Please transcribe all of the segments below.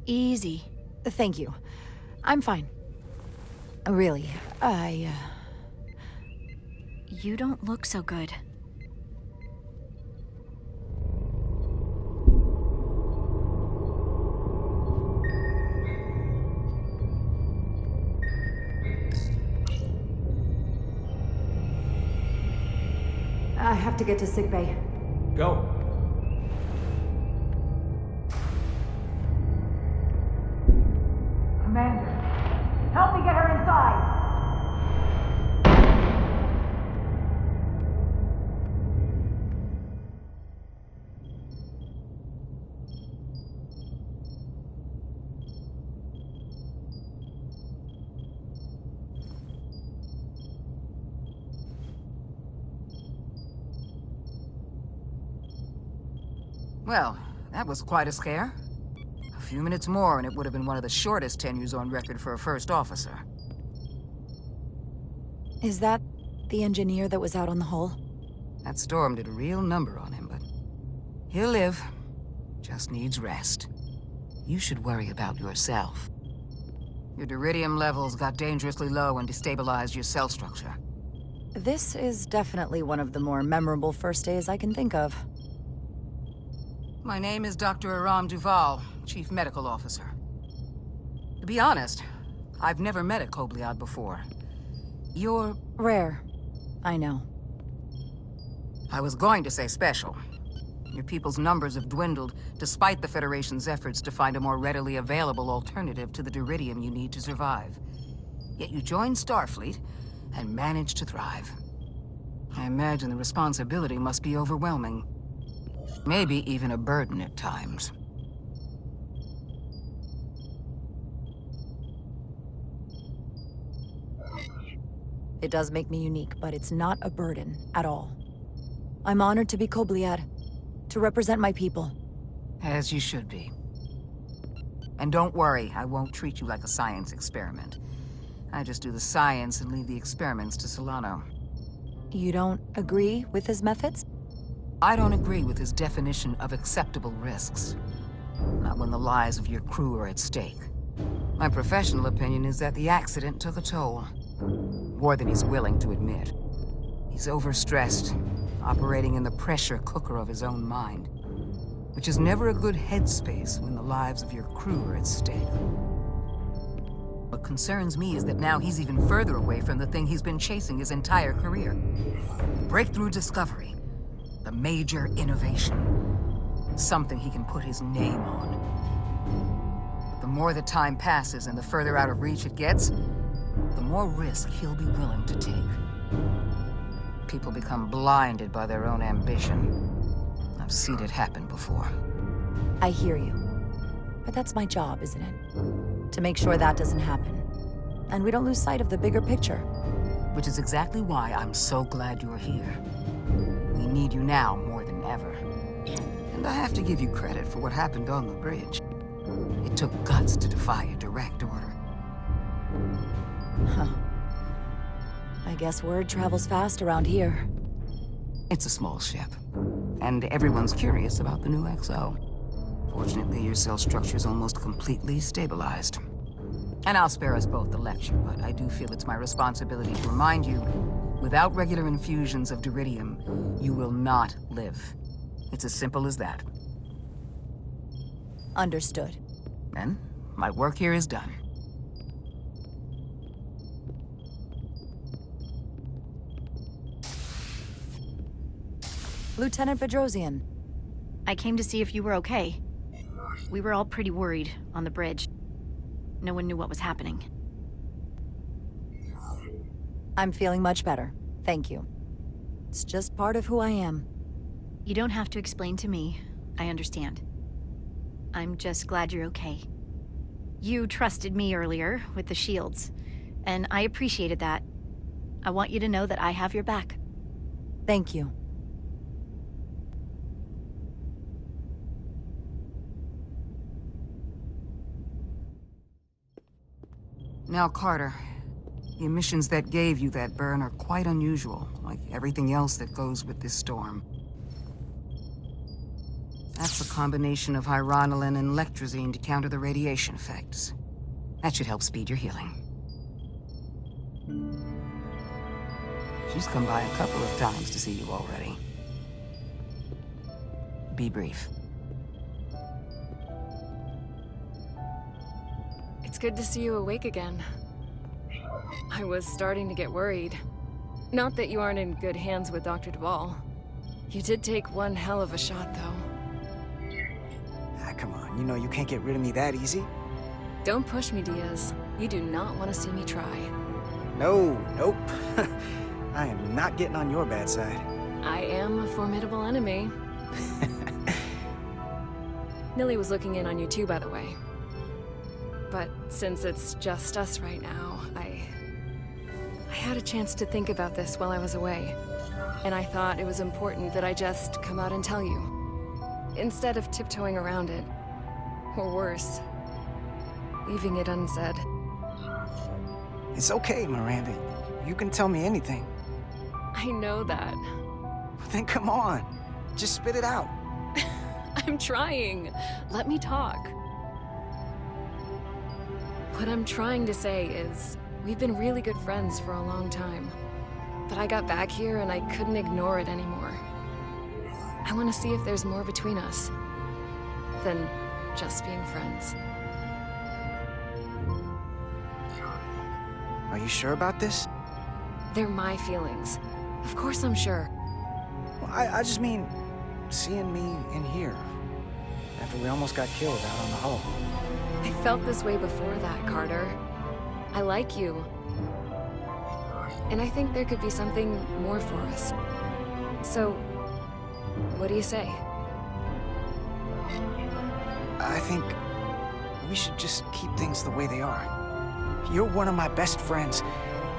Easy. Thank you. I'm fine. Really, You don't look so good. I have to get to sickbay. Go. Commander, help me get her inside! Well, that was quite a scare. A few minutes more and it would have been one of the shortest tenures on record for a first officer. Is that the engineer that was out on the hull? That storm did a real number on him, but he'll live. Just needs rest. You should worry about yourself. Your duridium levels got dangerously low and destabilized your cell structure. This is definitely one of the more memorable first days I can think of. My name is Dr. Aram Duval, Chief Medical Officer. To be honest, I've never met a Kobliad before. You're... Rare. I know. I was going to say special. Your people's numbers have dwindled, despite the Federation's efforts to find a more readily available alternative to the duridium you need to survive. Yet you joined Starfleet, and managed to thrive. I imagine the responsibility must be overwhelming. Maybe even a burden at times. It does make me unique, but it's not a burden at all. I'm honored to be Kobliad, to represent my people. As you should be. And don't worry, I won't treat you like a science experiment. I just do the science and leave the experiments to Solano. You don't agree with his methods? I don't agree with his definition of acceptable risks. Not when the lives of your crew are at stake. My professional opinion is that the accident took a toll. More than he's willing to admit. He's overstressed, operating in the pressure cooker of his own mind. Which is never a good headspace when the lives of your crew are at stake. What concerns me is that now he's even further away from the thing he's been chasing his entire career. Breakthrough discovery. The major innovation. Something he can put his name on. But the more the time passes and the further out of reach it gets, the more risk he'll be willing to take. People become blinded by their own ambition. I've seen it happen before. I hear you. But that's my job, isn't it? To make sure that doesn't happen. And we don't lose sight of the bigger picture. Which is exactly why I'm so glad you're here. We need you now more than ever. And I have to give you credit for what happened on the bridge. It took guts to defy a direct order. Huh. I guess word travels fast around here. It's a small ship. And everyone's curious about the new XO. Fortunately, your cell structure's almost completely stabilized. And I'll spare us both the lecture, but I do feel it's my responsibility to remind you, without regular infusions of duridium, you will not live. It's as simple as that. Understood. Then, my work here is done. Lieutenant Bedrosian. I came to see if you were okay. We were all pretty worried on the bridge. No one knew what was happening. I'm feeling much better. Thank you. It's just part of who I am. You don't have to explain to me. I understand. I'm just glad you're okay. You trusted me earlier with the shields, and I appreciated that. I want you to know that I have your back. Thank you. Now, Carter, the emissions that gave you that burn are quite unusual, like everything else that goes with this storm. That's a combination of hyronolin and lectrozine to counter the radiation effects. That should help speed your healing. She's come by a couple of times to see you already. Be brief. It's good to see you awake again. I was starting to get worried. Not that you aren't in good hands with Dr. Duvall. You did take one hell of a shot, though. Ah, come on, you know you can't get rid of me that easy. Don't push me, Diaz. You do not want to see me try. No, nope. I am not getting on your bad side. I am a formidable enemy. Millie was looking in on you too, by the way. But since it's just us right now, I had a chance to think about this while I was away. And I thought it was important that I just come out and tell you. Instead of tiptoeing around it. Or worse, leaving it unsaid. It's okay, Miranda. You can tell me anything. I know that. Then come on. Just spit it out. I'm trying. Let me talk. What I'm trying to say is, we've been really good friends for a long time. But I got back here and I couldn't ignore it anymore. I want to see if there's more between us than just being friends. Are you sure about this? They're my feelings. Of course I'm sure. Well, I just mean, seeing me in here. After we almost got killed out on the hull. I felt this way before that, Carter. I like you. And I think there could be something more for us. So, what do you say? I think we should just keep things the way they are. You're one of my best friends,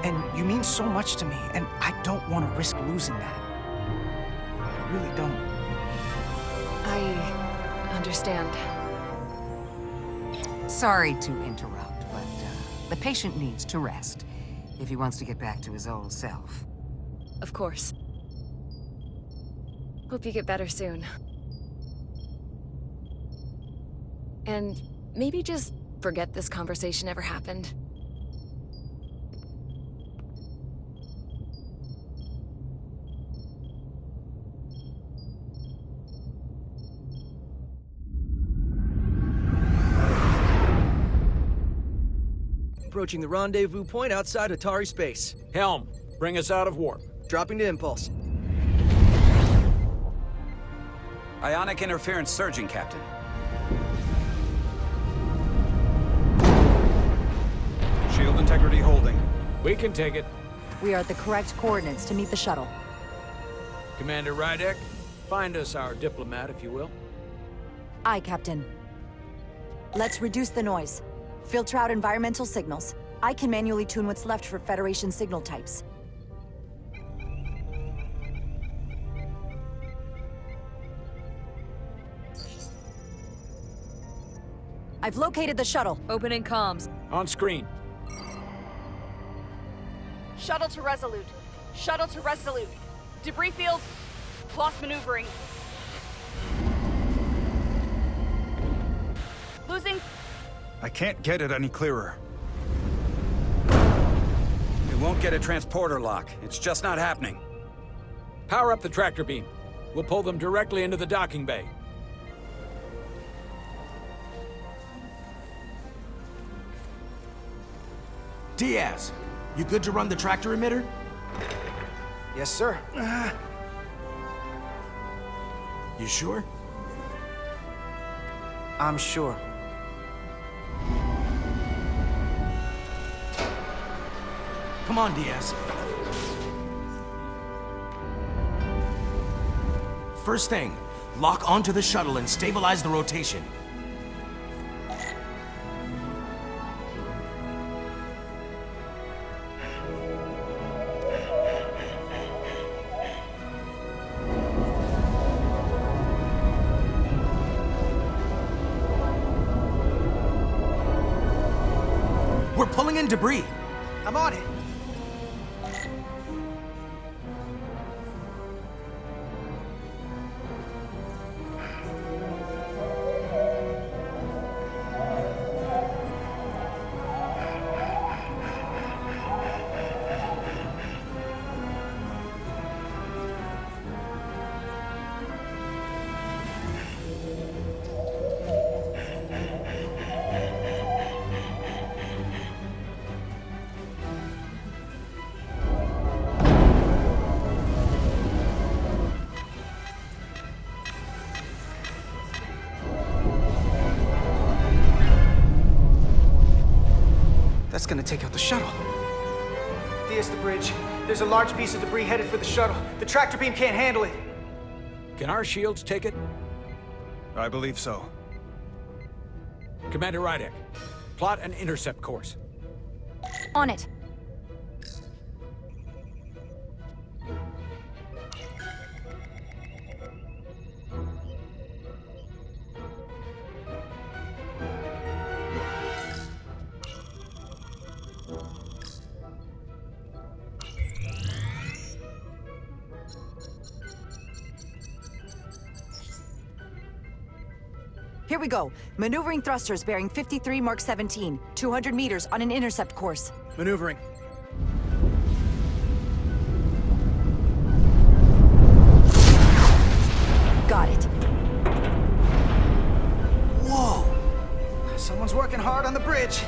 and you mean so much to me, and I don't want to risk losing that. I really don't. I understand. Sorry to interrupt, but the patient needs to rest if he wants to get back to his old self. Of course. Hope you get better soon. And maybe just forget this conversation ever happened. Approaching the rendezvous point outside Atari space. Helm, bring us out of warp. Dropping to impulse. Ionic interference surging, Captain. Shield integrity holding. We can take it. We are at the correct coordinates to meet the shuttle. Commander Rydek, find us our diplomat, if you will. Aye, Captain. Let's reduce the noise. Filter out environmental signals. I can manually tune what's left for Federation signal types. I've located the shuttle. Opening comms. On screen. Shuttle to Resolute. Shuttle to Resolute. Debris field. Lost maneuvering. Losing. I can't get it any clearer. We won't get a transporter lock. It's just not happening. Power up the tractor beam. We'll pull them directly into the docking bay. Diaz, you good to run the tractor emitter? Yes, sir. You sure? I'm sure. Come on, Diaz. First thing, lock onto the shuttle and stabilize the rotation. We're pulling in debris. I'm on it. gonna take out the shuttle. There's the bridge. There's a large piece of debris headed for the shuttle. The tractor beam can't handle it. Can our shields take it? I believe so. Commander Rydek, plot an intercept course. On it. Here we go. Maneuvering thrusters bearing 53 Mark 17, 200 meters on an intercept course. Maneuvering. Got it. Whoa! Someone's working hard on the bridge.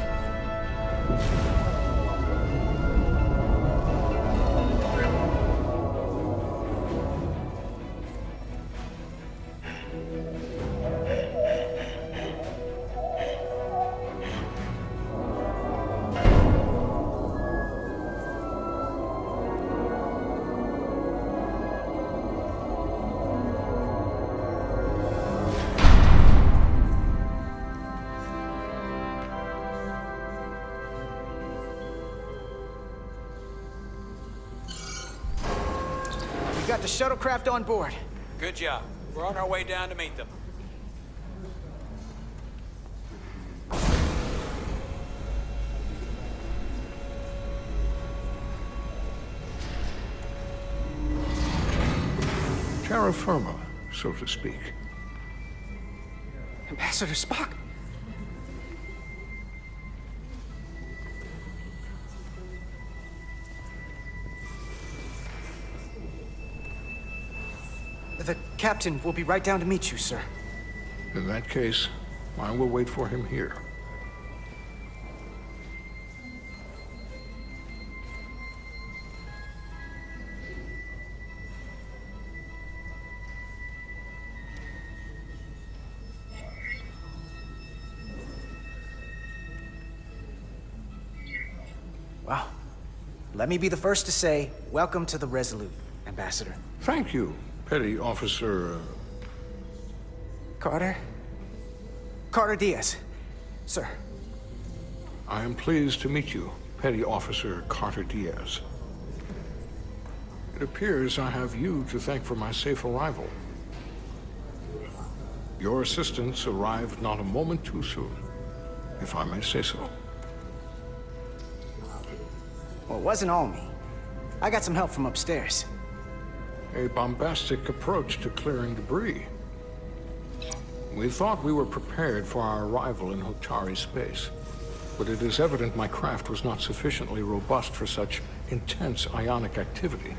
We got the shuttlecraft on board. Good job. We're on our way down to meet them. Terra firma, so to speak. Ambassador Spock? The captain will be right down to meet you, sir. In that case, I will wait for him here. Well, let me be the first to say, welcome to the Resolute, Ambassador. Thank you, Petty Officer... Carter? Carter Diaz. Sir. I am pleased to meet you, Petty Officer Carter Diaz. It appears I have you to thank for my safe arrival. Your assistance arrived not a moment too soon, if I may say so. Well, it wasn't all me. I got some help from upstairs. A bombastic approach to clearing debris. We thought we were prepared for our arrival in Hotari space, but it is evident my craft was not sufficiently robust for such intense ionic activity.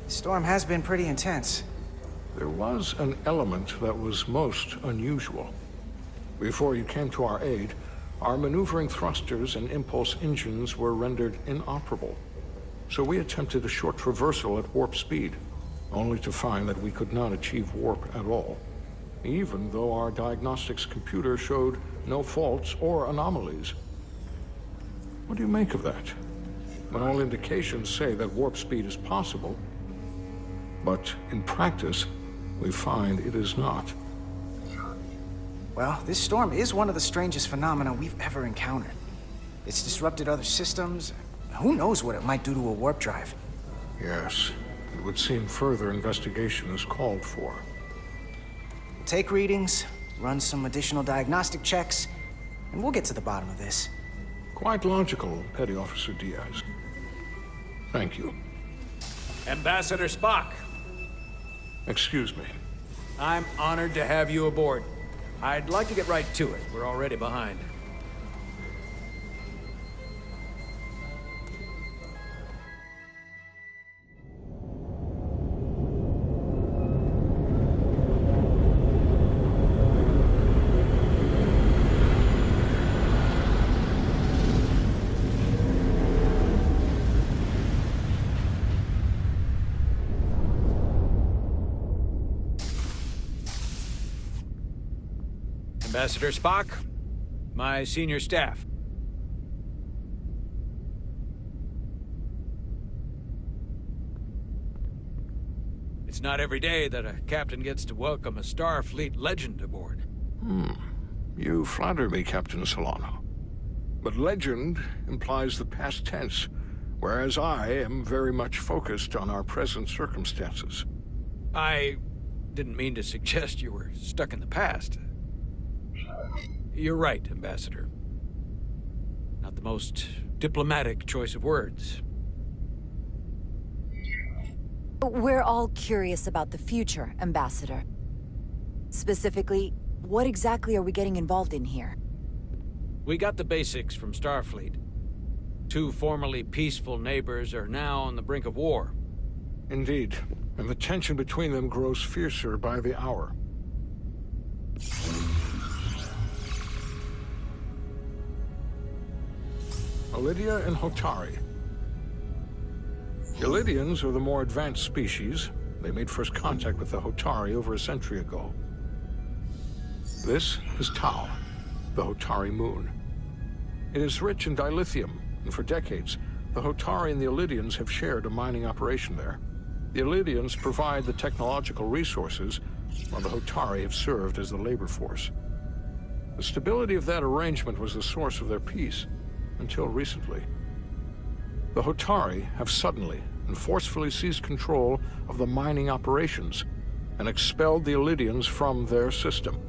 The storm has been pretty intense. There was an element that was most unusual. Before you came to our aid, our maneuvering thrusters and impulse engines were rendered inoperable. So we attempted a short traversal at warp speed, only to find that we could not achieve warp at all, even though our diagnostics computer showed no faults or anomalies. What do you make of that? When all indications say that warp speed is possible, but in practice, we find it is not. Well, this storm is one of the strangest phenomena we've ever encountered. It's disrupted other systems. Who knows what it might do to a warp drive? Yes, it would seem further investigation is called for. Take readings, run some additional diagnostic checks, and we'll get to the bottom of this. Quite logical, Petty Officer Diaz. Thank you. Ambassador Spock, Excuse me. I'm honored to have you aboard. I'd like to get right to it. We're already behind. Ambassador Spock, my senior staff. It's not every day that a captain gets to welcome a Starfleet legend aboard. You flatter me, Captain Solano. But legend implies the past tense, whereas I am very much focused on our present circumstances. I didn't mean to suggest you were stuck in the past. You're right, Ambassador. Not the most diplomatic choice of words. We're all curious about the future, Ambassador. Specifically, what exactly are we getting involved in here? We got the basics from Starfleet. Two formerly peaceful neighbors are now on the brink of war. Indeed, and the tension between them grows fiercer by the hour. Elydia and Hotari. Elydians are the more advanced species. They made first contact with the Hotari over a century ago. This is Tau, the Hotari moon. It is rich in dilithium, and for decades, the Hotari and the Elydians have shared a mining operation there. The Elydians provide the technological resources, while the Hotari have served as the labor force. The stability of that arrangement was the source of their peace, until recently. The Hotari have suddenly and forcefully seized control of the mining operations and expelled the Elydians from their system.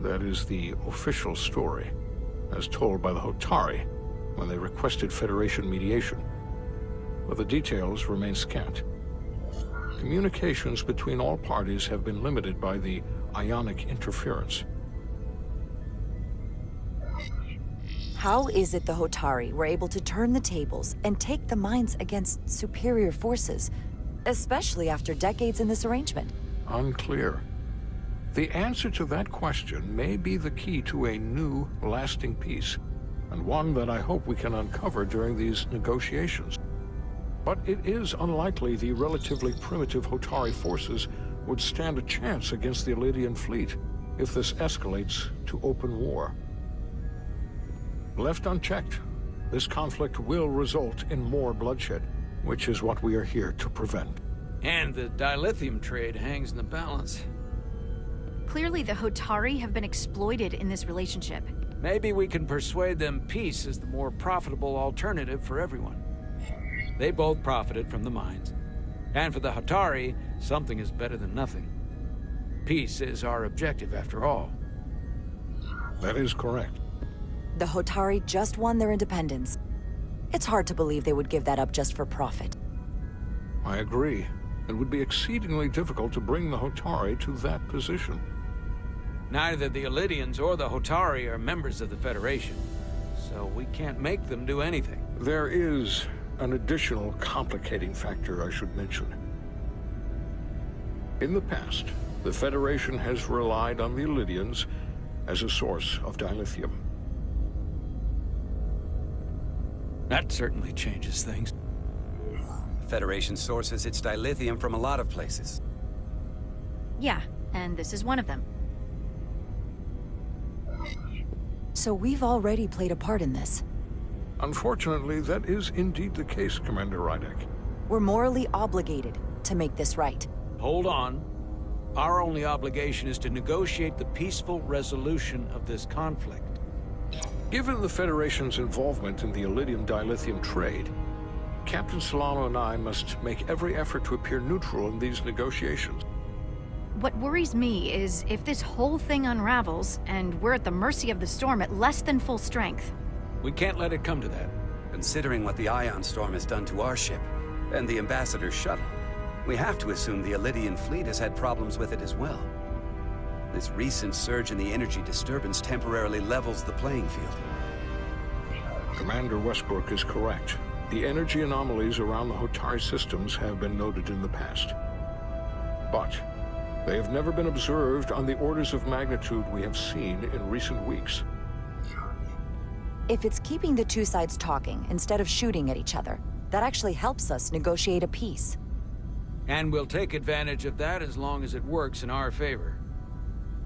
That is the official story, as told by the Hotari when they requested Federation mediation. But the details remain scant. Communications between all parties have been limited by the ionic interference. How is it the Hotari were able to turn the tables and take the mines against superior forces, especially after decades in this arrangement? Unclear. The answer to that question may be the key to a new, lasting peace, and one that I hope we can uncover during these negotiations. But it is unlikely the relatively primitive Hotari forces would stand a chance against the Elydian fleet if this escalates to open war. Left unchecked, this conflict will result in more bloodshed, which is what we are here to prevent. And the dilithium trade hangs in the balance. Clearly, the Hotari have been exploited in this relationship. Maybe we can persuade them peace is the more profitable alternative for everyone. They both profited from the mines. And for the Hotari, something is better than nothing. Peace is our objective, after all. That is correct. The Hotari just won their independence. It's hard to believe they would give that up just for profit. I agree. It would be exceedingly difficult to bring the Hotari to that position. Neither the Elydians or the Hotari are members of the Federation, so we can't make them do anything. There is an additional complicating factor I should mention. In the past, the Federation has relied on the Elydians as a source of dilithium. That certainly changes things. The Federation sources its dilithium from a lot of places. Yeah, and this is one of them. So we've already played a part in this. Unfortunately, that is indeed the case, Commander Rydek. We're morally obligated to make this right. Hold on. Our only obligation is to negotiate the peaceful resolution of this conflict. Given the Federation's involvement in the Elydium dilithium trade, Captain Solano and I must make every effort to appear neutral in these negotiations. What worries me is if this whole thing unravels, and we're at the mercy of the storm at less than full strength. We can't let it come to that. Considering what the Ion Storm has done to our ship, and the Ambassador's shuttle, we have to assume the Elydian fleet has had problems with it as well. This recent surge in the energy disturbance temporarily levels the playing field. Commander Westbrook is correct. The energy anomalies around the Hotari systems have been noted in the past. But they have never been observed on the orders of magnitude we have seen in recent weeks. If it's keeping the two sides talking instead of shooting at each other, that actually helps us negotiate a peace. And we'll take advantage of that as long as it works in our favor.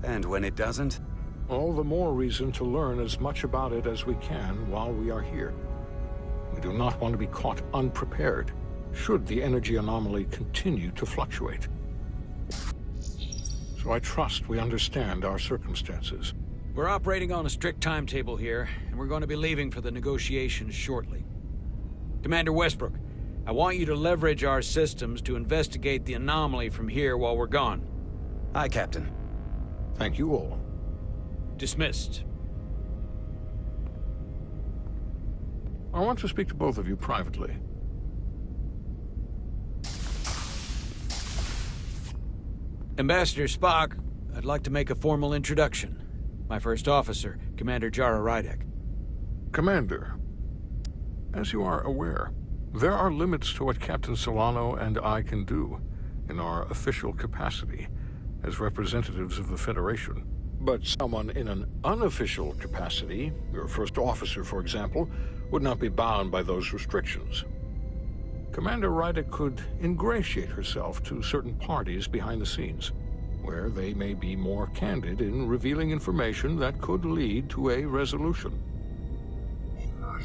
And when it doesn't? All the more reason to learn as much about it as we can while we are here. We do not want to be caught unprepared should the energy anomaly continue to fluctuate. So I trust we understand our circumstances. We're operating on a strict timetable here, and we're going to be leaving for the negotiations shortly. Commander Westbrook, I want you to leverage our systems to investigate the anomaly from here while we're gone. Aye, Captain. Thank you all. Dismissed. I want to speak to both of you privately. Ambassador Spock, I'd like to make a formal introduction. My first officer, Commander Jara Rydek. Commander, as you are aware, there are limits to what Captain Solano and I can do in our official capacity as representatives of the Federation. But someone in an unofficial capacity, your first officer, for example, would not be bound by those restrictions. Commander Rydek could ingratiate herself to certain parties behind the scenes, where they may be more candid in revealing information that could lead to a resolution.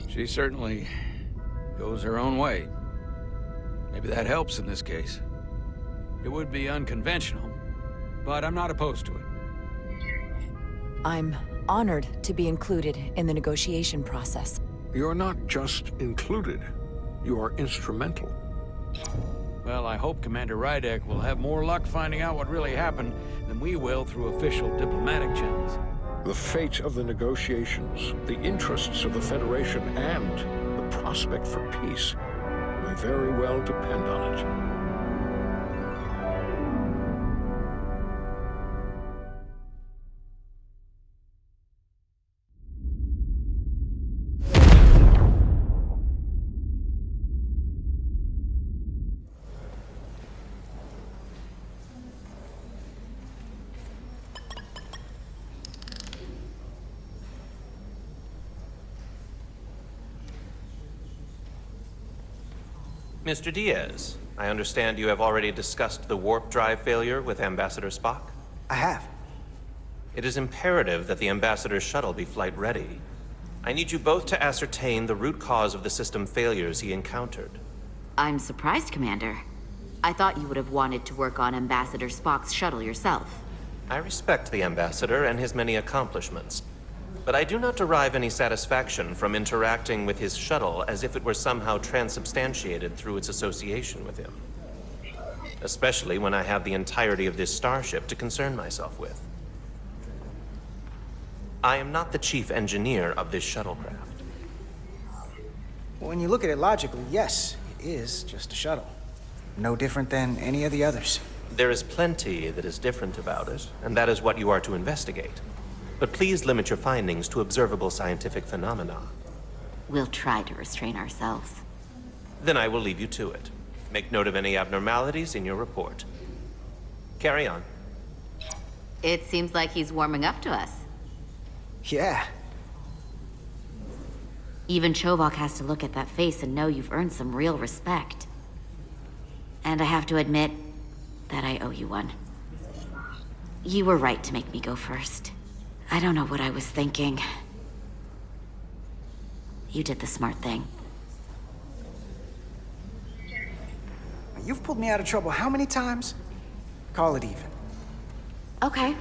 She certainly goes her own way. Maybe that helps in this case. It would be unconventional, but I'm not opposed to it. I'm honored to be included in the negotiation process. You're not just included, you are instrumental. Well, I hope Commander Rydek will have more luck finding out what really happened than we will through official diplomatic channels. The fate of the negotiations, the interests of the Federation, and the prospect for peace may very well depend on it. Mr. Diaz, I understand you have already discussed the warp drive failure with Ambassador Spock? I have. It is imperative that the Ambassador's shuttle be flight ready. I need you both to ascertain the root cause of the system failures he encountered. I'm surprised, Commander. I thought you would have wanted to work on Ambassador Spock's shuttle yourself. I respect the Ambassador and his many accomplishments, but I do not derive any satisfaction from interacting with his shuttle as if it were somehow transubstantiated through its association with him. Especially when I have the entirety of this starship to concern myself with. I am not the chief engineer of this shuttlecraft. When you look at it logically, yes, it is just a shuttle. No different than any of the others. There is plenty that is different about it, and that is what you are to investigate. But please limit your findings to observable scientific phenomena. We'll try to restrain ourselves. Then I will leave you to it. Make note of any abnormalities in your report. Carry on. It seems like he's warming up to us. Yeah. Even Chovok has to look at that face and know you've earned some real respect. And I have to admit that I owe you one. You were right to make me go first. I don't know what I was thinking. You did the smart thing. You've pulled me out of trouble how many times? Call it even. Okay.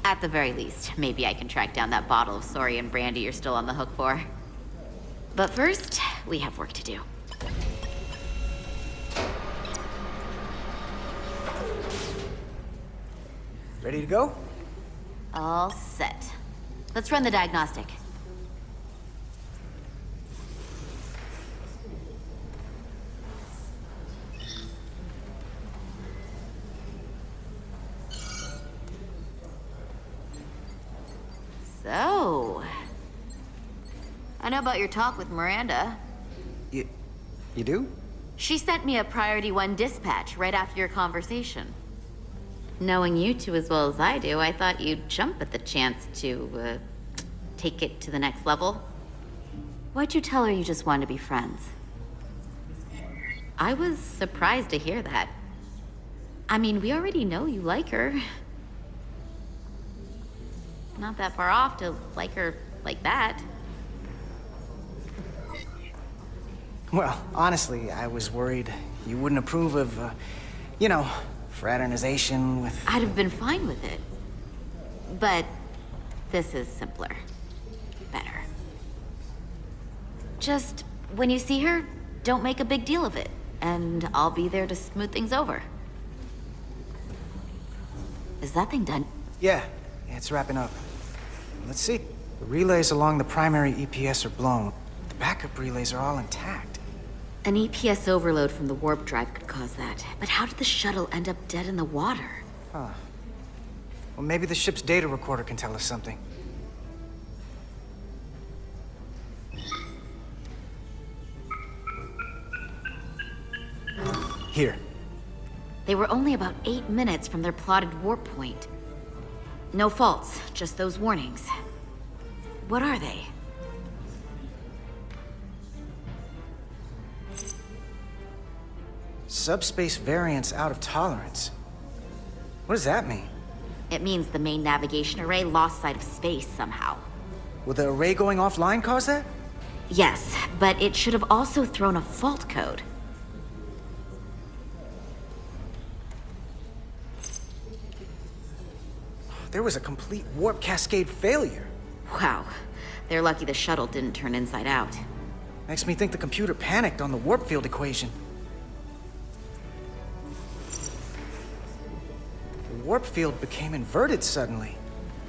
At the very least, maybe I can track down that bottle of Saurian brandy you're still on the hook for. But first, we have work to do. Ready to go? All set. Let's run the diagnostic. So, I know about your talk with Miranda. You do? She sent me a Priority 1 dispatch right after your conversation. Knowing you two as well as I do, I thought you'd jump at the chance to, take it to the next level. Why'd you tell her you just wanted to be friends? I was surprised to hear that. I mean, we already know you like her. Not that far off to like her like that. Well, honestly, I was worried you wouldn't approve of, you know, fraternization with... I'd have been fine with it. But this is simpler. Better. Just, when you see her, don't make a big deal of it. And I'll be there to smooth things over. Is that thing done? Yeah, it's wrapping up. Let's see. The relays along the primary EPS are blown. The backup relays are all intact. An EPS overload from the warp drive could cause that. But how did the shuttle end up dead in the water? Huh. Well, maybe the ship's data recorder can tell us something. Here. They were only about 8 minutes from their plotted warp point. No faults, just those warnings. What are they? Subspace variance out of tolerance. What does that mean? It means the main navigation array lost sight of space somehow. Will the array going offline cause that? Yes, but it should have also thrown a fault code. There was a complete warp cascade failure. Wow. They're lucky the shuttle didn't turn inside out. Makes me think the computer panicked on the warp field equation. The warp field became inverted suddenly.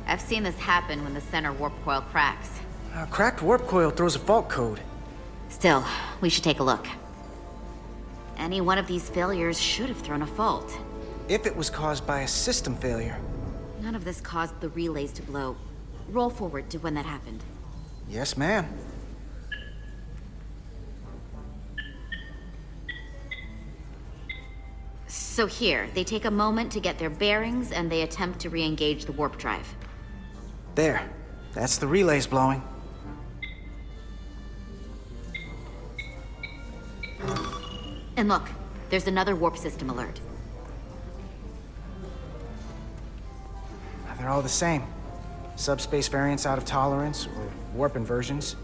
I've seen this happen when the center warp coil cracks. A cracked warp coil throws a fault code. Still, we should take a look. Any one of these failures should have thrown a fault. If it was caused by a system failure. None of this caused the relays to blow. Roll forward to when that happened. Yes, ma'am. So here, they take a moment to get their bearings and they attempt to re-engage the warp drive. There. That's the relays blowing. And look, there's another warp system alert. They're all the same. Subspace variance out of tolerance, or warp inversions.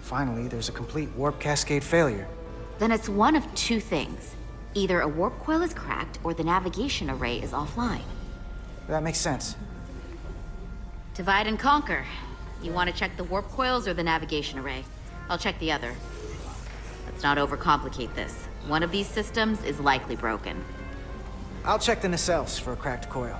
Finally, there's a complete warp cascade failure. Then it's one of two things. Either a warp coil is cracked, or the navigation array is offline. That makes sense. Divide and conquer. You want to check the warp coils or the navigation array? I'll check the other. Let's not overcomplicate this. One of these systems is likely broken. I'll check the nacelles for a cracked coil.